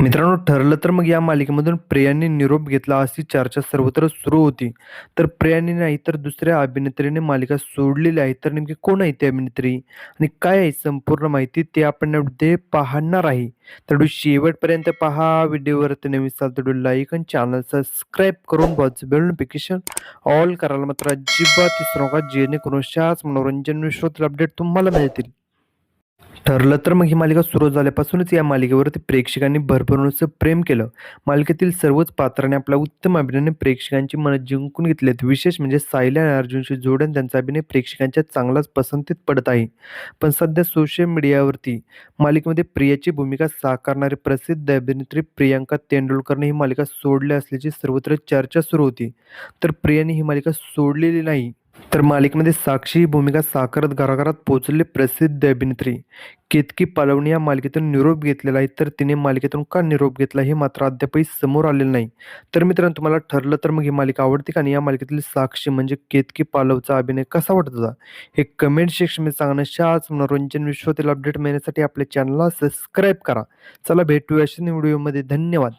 मित्रांनो, ठरलं तर मग या मालिकेमधून प्रियाने निरोप घेतला अशी चर्चा सर्वत्र सुरू होती. तर प्रियाने नाही तर दुसऱ्या अभिनेत्रीने मालिका सोडलेली आहे. तर नेमकी कोण आहे ती अभिनेत्री आणि काय आहे संपूर्ण माहिती ते आपण यामध्ये पाहणार आहे. तर व्हिडिओ शेवटपर्यंत पहा. व्हिडिओवरती नवीन असाल तर व्हिडिओ लाईक आणि चॅनल सबस्क्राईब करून बेल नोटिफिकेशन ऑल करायला मात्र अजिबात विसरू नका, जेणेकरून अशाच मनोरंजन विश्वातील अपडेट तुम्हाला मिळतील. ठरलं तर मग ही मालिका सुरू झाल्यापासूनच या मालिकेवरती प्रेक्षकांनी भरभरून असं प्रेम केलं. मालिकेतील सर्वच पात्रांनी आपल्या उत्तम अभिनयाने प्रेक्षकांची मनं जिंकून घेतलीत. विशेष म्हणजे सायल्या आणि अर्जुनची जोड आणि त्यांचा अभिनय प्रेक्षकांच्या चांगलाच पसंतीत पडत आहे. पण सध्या सोशल मीडियावरती मालिकेमध्ये प्रियाची भूमिका साकारणारी प्रसिद्ध अभिनेत्री प्रियांका तेंडुलकरने ही मालिका सोडली असल्याची सर्वत्र चर्चा सुरू होती. तर प्रियाने ही मालिका सोडलेली नाही. तर मालिकेमध्ये साक्षी ही भूमिका साकारत घराघरात पोहोचलेली प्रसिद्ध अभिनेत्री केतकी पालवने या मालिकेतून निरोप घेतलेला आहे. तर तिने मालिकेतून का निरोप घेतला हे मात्र अद्यापही समोर आलेलं नाही. तर मित्रांनो, तुम्हाला ठरलं तर मग ही मालिका आवडते का? आणि या मालिकेतील साक्षी म्हणजे केतकी पालवचा अभिनय कसा वाटत होता हे कमेंट सेक्शनमध्ये सांगणं. अशाच मनोरंजन विश्वातील अपडेट मिळण्यासाठी आपल्या चॅनलला सबस्क्राईब करा. चला भेटूया अशाच व्हिडिओमध्ये. धन्यवाद.